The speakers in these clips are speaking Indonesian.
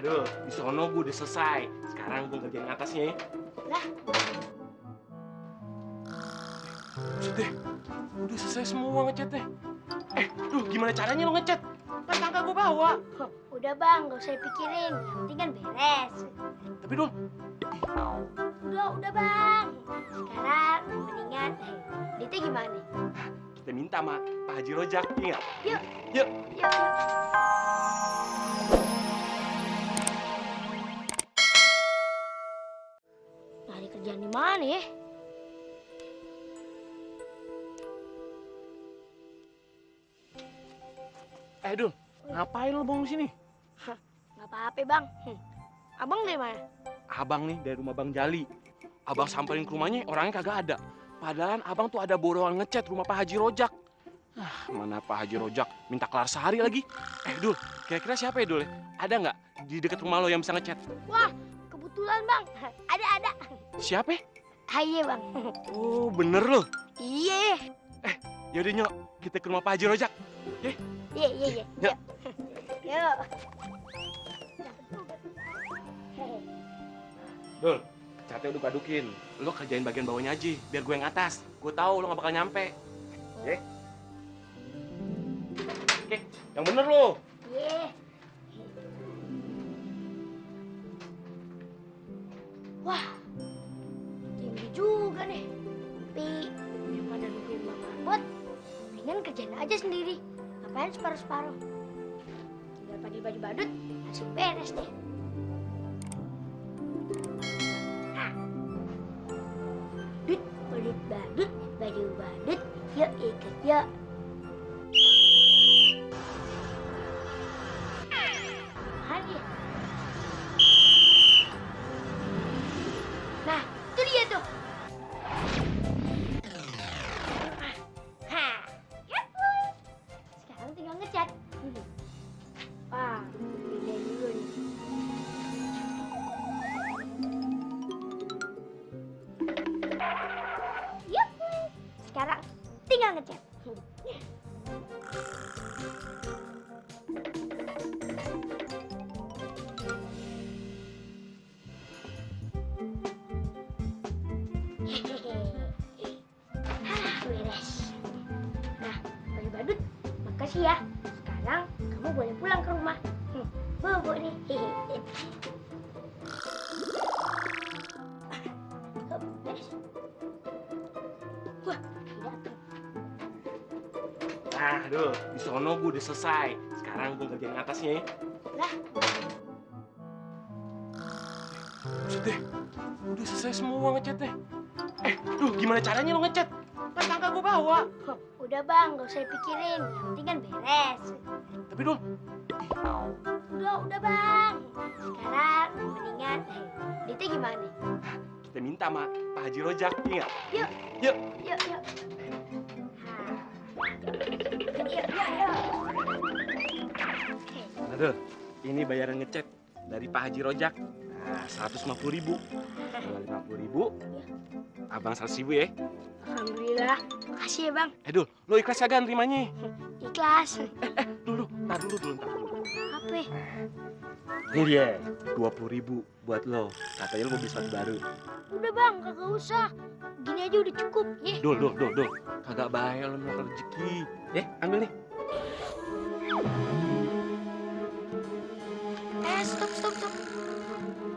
Aduh, di sono gue udah selesai. Sekarang gue ngerjain atasnya ya. Lah, Buset deh, udah selesai semua ngecatnya. Duh, gimana caranya lo ngecat? Kan tangga gue bawa. udah bang, gak usah dipikirin. Yang penting kan beres. Tapi Dul, Udah bang. Sekarang mendingan, duitnya gimana? kita minta sama Pak Haji Rojak, iya nggak? Yuk, Yuk. yuk. Nyari kerjaan di mana ya? Dul, ngapain lo bang di sini? Gak apa-apa bang. Abang dari mana? Abang nih dari rumah Bang Jali. Abang samperin ke rumahnya, orangnya kagak ada. Padahal abang tuh ada borongan ngecat rumah Pak Haji Rojak. Mana Pak Haji Rojak minta kelar sehari lagi. Dul, kira-kira siapa ya Dul? Ada nggak di dekat rumah lo yang bisa ngecat? Wah, kebetulan bang. Ada. Siapa? Iya bang. Oh, bener lo. Iya. Yaudah nyok, kita ke rumah Pak Haji Rojak. Iya. Yuk. Yuk. Dul, catnya udah gue adukin. Lo kerjain bagian bawahnya aja, biar gue yang atas. Gue tahu lo gak bakal nyampe. Oke, yang bener lo. Iya. Wah, tinggi juga nih. Tapi daripada nungguin Bang Marbot, mendingan kerjain aja sendiri. Ngapain separuh-separuh? Tinggal panggil baju badut, langsung beres deh. Badut, baju badut, yuk ikut yuk. Apaan ya? Nah, itu dia tuh. Sekarang tinggal ngecat. Wah, ini dulu nih. Sekarang tinggal ngecat. Beres. Nah, baju badut, makasih ya. Sekarang kamu boleh pulang ke rumah. Bobo nih. Beres. Wah, tidak tuh. Nah, Dul, di sono gue udah selesai. Sekarang gue ngerjain atasnya ya. Lah, Buset deh, udah selesai semua ngecatnya. Duh, gimana caranya lo ngecat? Kan tangga gue bawa. udah bang, gak usah dipikirin. Yang penting kan beres. Tapi Dul, Udah bang. Sekarang mendingan, duitnya gimana? kita minta sama Pak Haji Rojak, iya nggak? Yuk. Yuk. Yuk. Nah, Dul, ini bayaran ngecat dari Pak Haji Rojak. Nah, 150.000. Kalau 50.000, abang 100.000 ya. Alhamdulillah. Makasih ya bang. Dul, lo ikhlas kagak nerimanya? Ikhlas. Dulu, ntar dulu. Apa? Ini dia, 20.000 buat lo. Katanya lo mau beli sepatu baru. Udah bang, kagak usah. Gini aja udah cukup. Ya. Dul. Kagak bahaya lo mau rezeki. Ambil nih. Stop.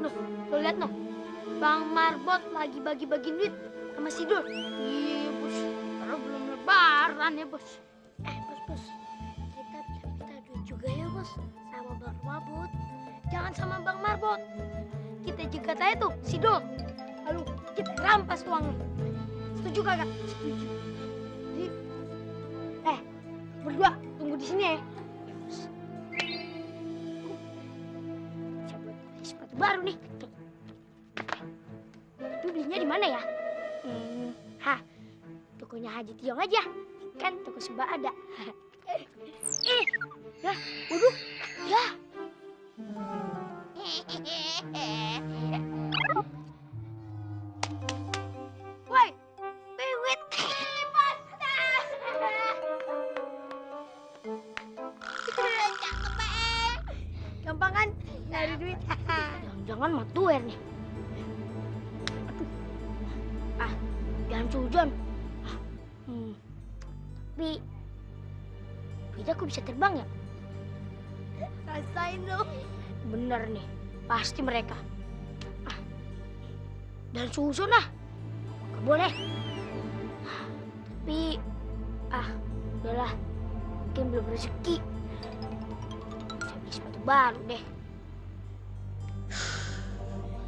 Nuh, lo liat noh. Bang Marbot lagi bagi-bagi duit sama si Dul. Iya bos, kalau belum lebaran ya bos. Bos. Kita minta duit juga ya bos. Sama Bang Marbot. Jangan sama Bang Marbot. Kita jegat aja tuh si Dul. Lalu kita rampas uangnya. Setuju kagak? Setuju. Berdua tunggu di sini ya. Bisa buat beli sepatu baru nih. Tapi belinya di mana ya? Tokonya Haji Tiong aja. Kan toko sebelah ada. Waduh. Ya. Woi, bewit. Gampang kan? cari duit. Jangan-jangan matuer nih. Aduh. Jangan sujon. Tapi aku bisa terbang ya? Rasain dong. Bener nih, pasti mereka. Dan susun lah. Gak boleh. Tapi, udahlah. Mungkin belum rezeki. Bisa beli sepatu baru deh.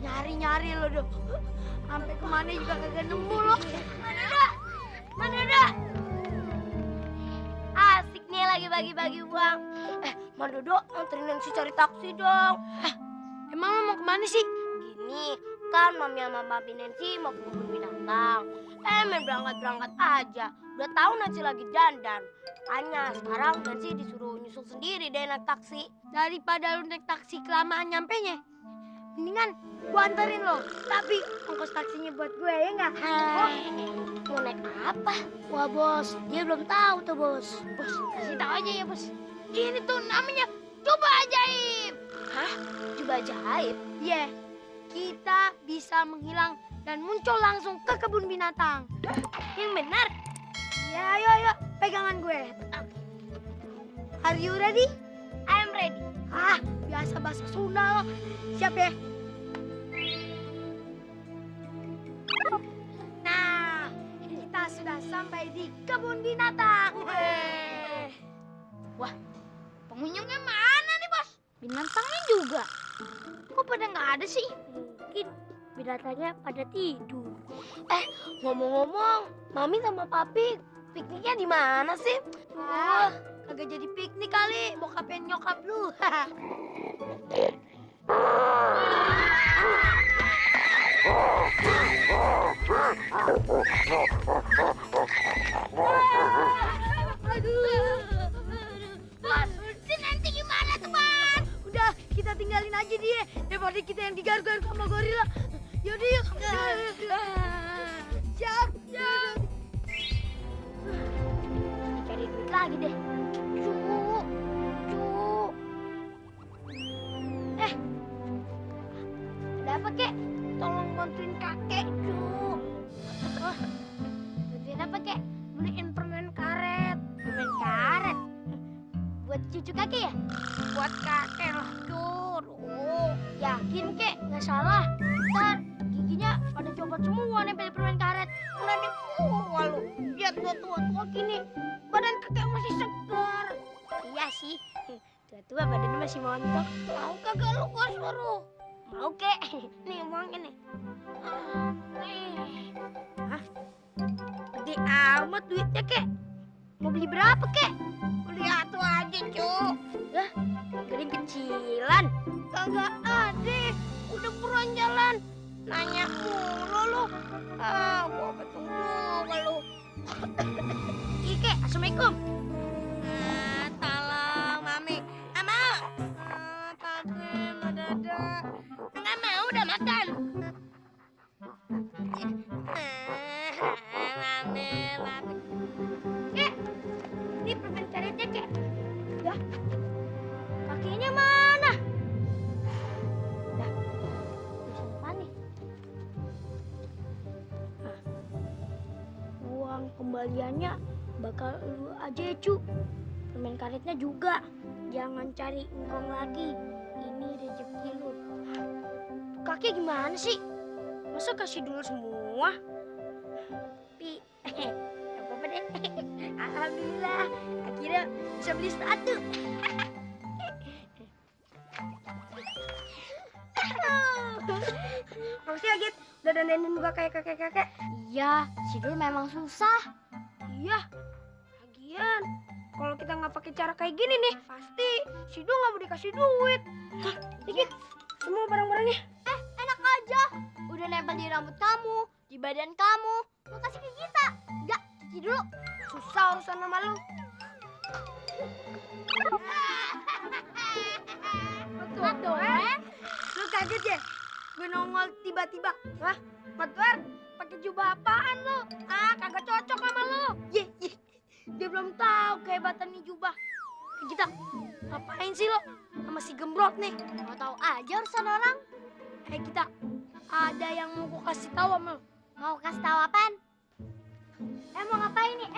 Nyari-nyari lo dong. Sampai kemana juga kagak nemu lo. Mana ada? Asik nih lagi bagi-bagi uang. Dodo, anterin si cari taksi dong. Emang lo mau kemana sih? Gini, kan Mami sama Papi Nancy mau ke kebun binatang. Main berangkat-berangkat aja. Udah tahu Nancy lagi dandan. Makanya sekarang Nancy disuruh nyusul sendiri deh naik taksi. Daripada lu naik taksi kelamaan nyampenya, mendingan gua anterin lo. Tapi ongkos taksinya buat gue ya nggak? Mau naik apa? Wah bos, dia belum tahu tuh bos. Bos, kasih tahu aja ya bos. Ini tuh namanya coba ajaib. Hah? Coba ajaib? Iya. Yeah. Kita bisa menghilang dan muncul langsung ke kebun binatang. Yang benar? Ya, ayo. Pegangan gue. Are you ready? I am ready. Biasa bahasa Sunda lo. Siap ya? Nah, kita sudah sampai di kebun binatang. Wah, pengunjungnya mana nih bos? Binatangnya juga. Kok pada nggak ada sih? Mungkin binatangnya pada tidur. Ngomong-ngomong, Mami sama Papi pikniknya di mana sih? Kagak jadi piknik kali, bokapnya nyokap lu. Bos, nanti gimana tuh, Bos? Udah, kita tinggalin aja dia daripada kita yang digaruk-garuk sama gorila. Yaudah yuk. Siap. Cari duit lagi deh. Ada apa, Kek? Tolong bantuin kakek, Cu. Bantuin apa, Kek? Beliin permen karet. Permen karet? Buat cucu kakek ya? Buat kakek lah, Cu. Yakin, Kek? Nggak salah. Ntar giginya pada copot semua nempel permen karet. Nanti lu. Lihat gua tua-tua gini. Badan kakek masih segar. Iya sih. Tua-tua badannya masih montok. Mau kagak lu gua suruh? Mau, Kek. Nih uangnya nih. Hah? Gede amat duitnya, Kek. Mau beli berapa, Kek? Beli satu aja, Cu. Lah, beli kecilan. Kagak ada. Udah buruan jalan. Nanya mulu lu. Gua betul juga lu. Iya, Kek. Assalamualaikum. Tolong, Mami. Mau. Pakai Dada. Nggak mau, udah makan. Mami. Kek, ini permen karetnya, Kek. Ya, kakinya mana? Dah, bisa apa nih? Uang kembaliannya bakal lu aja, Cu. Permen karetnya juga. Jangan cari engkong lagi. Ini rezeki lu. Kakek gimana sih? Masa kasih dulu semua? Tapi, gak apa-apa deh. Alhamdulillah, akhirnya bisa beli sepatu. Makasih ya, Git. Udah dandanin muka kayak kakek-kakek. Iya, si Dul memang susah. Iya, lagian kalau kita nggak pakai cara kayak gini nih, pasti si Dul nggak mau dikasih duit. Hah, dikit. Semua barang-barangnya. Enak aja. Udah nempel di rambut kamu, di badan kamu. Mau kasih ke kita. Enggak, cuci dulu. Susah urusan sama lu. Betul, lu kaget ya? Gue nongol tiba-tiba. Hah? Matuar, pakai jubah apaan lu? Kagak cocok sama lu. Dia belum tahu kehebatan nih jubah. Kita ngapain sih lo sama si gembrot nih? Mau tahu aja urusan orang. Kita ada yang mau gue kasih tahu sama lo. Mau kasih tahu apaan? Mau ngapain nih?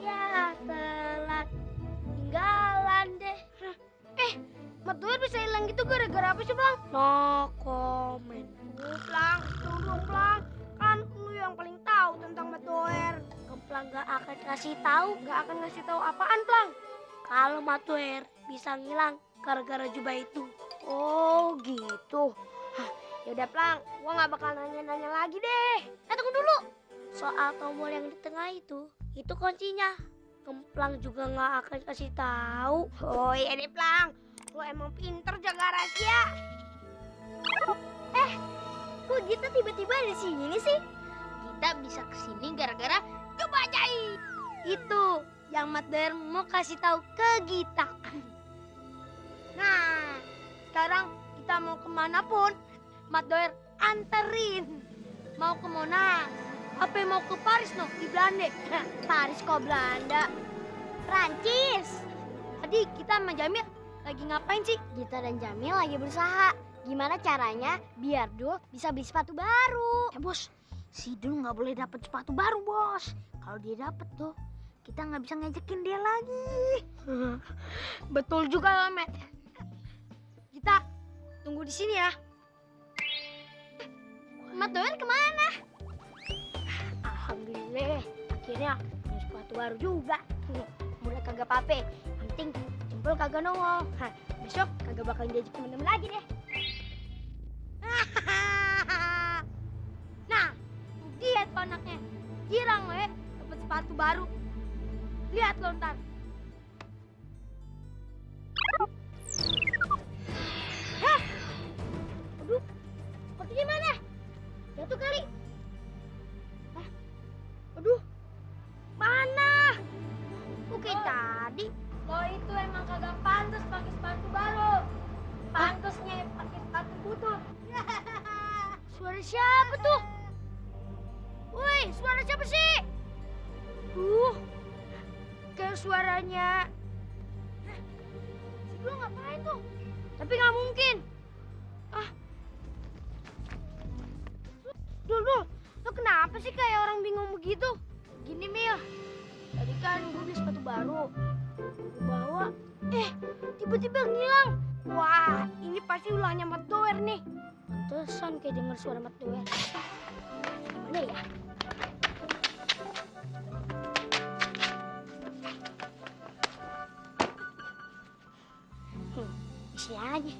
Ya telat tinggalan deh. Mat Doer bisa hilang gitu gara-gara apa sih, Plang? No comment. Plang, tunggu Plang. Kan lu yang paling tahu tentang Mat Doer. Plang gak akan kasih tahu. Gak akan ngasih tahu apaan, Plang? Kalau Mat Doer bisa ngilang gara-gara jubah itu. Oh gitu. Yaudah Plang, gua gak bakal nanya-nanya lagi deh. Tunggu dulu. Soal tombol yang di tengah itu kuncinya. Kemplang juga gak akan kasih tahu. Oh iya deh Plang, lo emang pinter jaga rahasia. Kok kita tiba-tiba di sini sih? Kita bisa kesini gara-gara coba ajaib. Itu yang Mat Doer mau kasih tahu ke kita. Nah, sekarang kita mau kemana pun, Mat Doer anterin. Mau ke Monas, apa mau ke Paris no di Belanda? Paris kok Belanda? Prancis. Tadi kita sama Jamil lagi ngapain sih? Kita dan Jamil lagi berusaha. Gimana caranya biar Dul bisa beli sepatu baru? Bos, si Dul nggak boleh dapet sepatu baru, Bos. Kalau dia dapet tuh, kita nggak bisa ngejekin dia lagi. Betul juga, Met. Kita tunggu di sini ya. Mat Doer kemana? Alhamdulillah, akhirnya punya sepatu baru juga. Mulai kagak apa-apa, yang penting jempol kagak nongol. Besok kagak bakal diajak temen-temen lagi deh. Nah, dia tuh anaknya. Girang lo ya, dapet sepatu baru. Lihat lo ntar. Aduh, sepatunya mana? Jatuh kali. Aduh, mana? Oke tadi. Lo itu emang kagak pantas pakai sepatu baru. Pantasnya pakai sepatu butut. Suara siapa tuh? Woi, suara siapa sih? Kayak suaranya. Si Dul ngapain tuh? Tapi nggak mungkin. Dul, lo kenapa sih kayak orang bingung begitu? Gini Mil, tadi kan gue beli sepatu baru. Gue bawa, tiba-tiba ngilang. Wah, ini pasti ulahnya Mat Doer nih. Pantesan kayak denger suara Mat Doer. Gimana ya? Di sini aja.